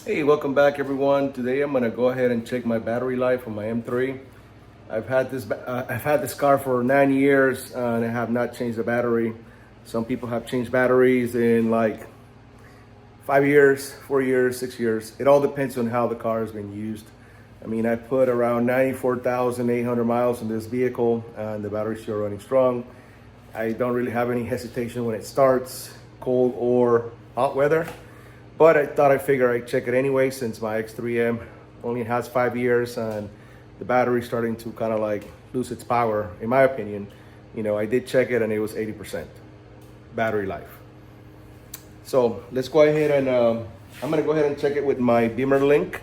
Hey, welcome back everyone. Today I'm gonna go ahead and check my battery life on my M3. I've had this car for 9 years and I have not changed the battery. Some people have changed batteries in like 5 years, 4 years, 6 years. It all depends on how the car has been used. I mean, I put around 94,800 miles in this vehicle and the battery's still running strong. I don't really have any hesitation when it starts, cold or hot weather. But I thought I'd check it anyway since my X3M only has 5 years and the battery's starting to kind of like lose its power, in my opinion. You know, I did check it and it was 80% battery life. So let's go ahead and I'm gonna go ahead and check it with my Beamer Link,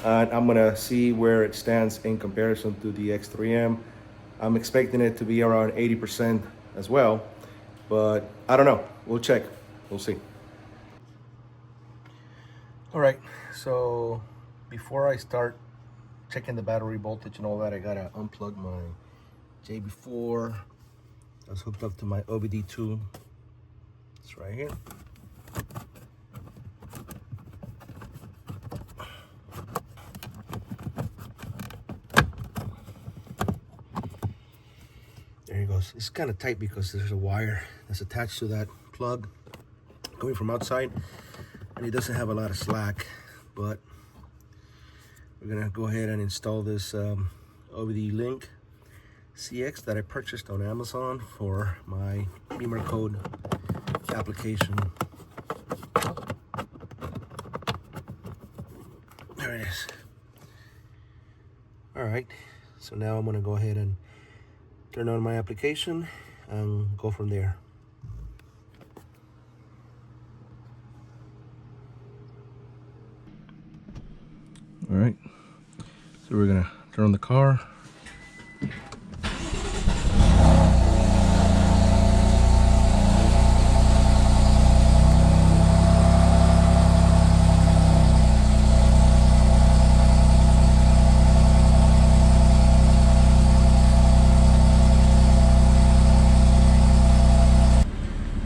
and I'm gonna see where it stands in comparison to the X3M. I'm expecting it to be around 80% as well, but I don't know. We'll check. We'll see. All right, so before I start checking the battery voltage and all that, I gotta unplug my JB4 that's hooked up to my OBD2. It's right here. There he goes. It's kind of tight because there's a wire that's attached to that plug going from outside, and it doesn't have a lot of slack, but we're gonna go ahead and install this OBD Link CX that I purchased on Amazon for my Beamer Code application. There it is. All right, so now I'm gonna go ahead and turn on my application and go from there. All right, so we're gonna turn on the car.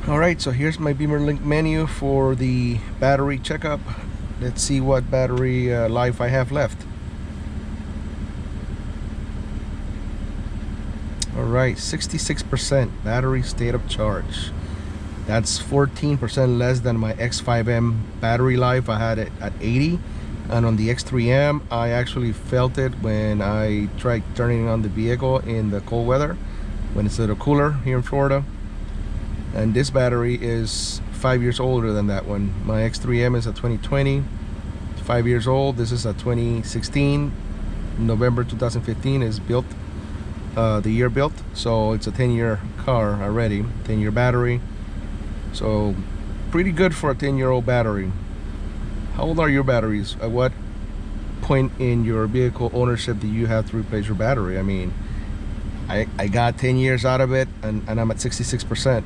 All right, so here's my Beamer Link menu for the battery checkup. Let's see what battery life I have left. All right, 66% battery state of charge. That's 14% less than my X5M battery life. I had it at 80, and on the X3M, I actually felt it when I tried turning on the vehicle in the cold weather, when it's a little cooler here in Florida. And this battery is 5 years older than that one. My X3M is a 2020, 5 years old. This is a 2016. November 2015 is built, the year built. So it's a 10-year car already, 10-year battery. So pretty good for a 10-year-old battery. How old are your batteries? At what point in your vehicle ownership do you have to replace your battery? I mean, I got 10 years out of it and I'm at 66%.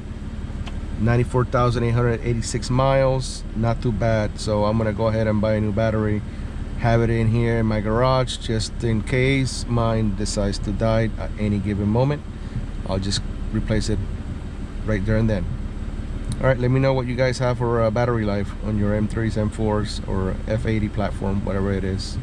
94,886 miles, not too bad. So I'm gonna go ahead and buy a new battery, have it in here in my garage just in case mine decides to die at any given moment. I'll just replace it right there and then. All right, let me know what you guys have for battery life on your M3s, M4s, or F80 platform, whatever it is.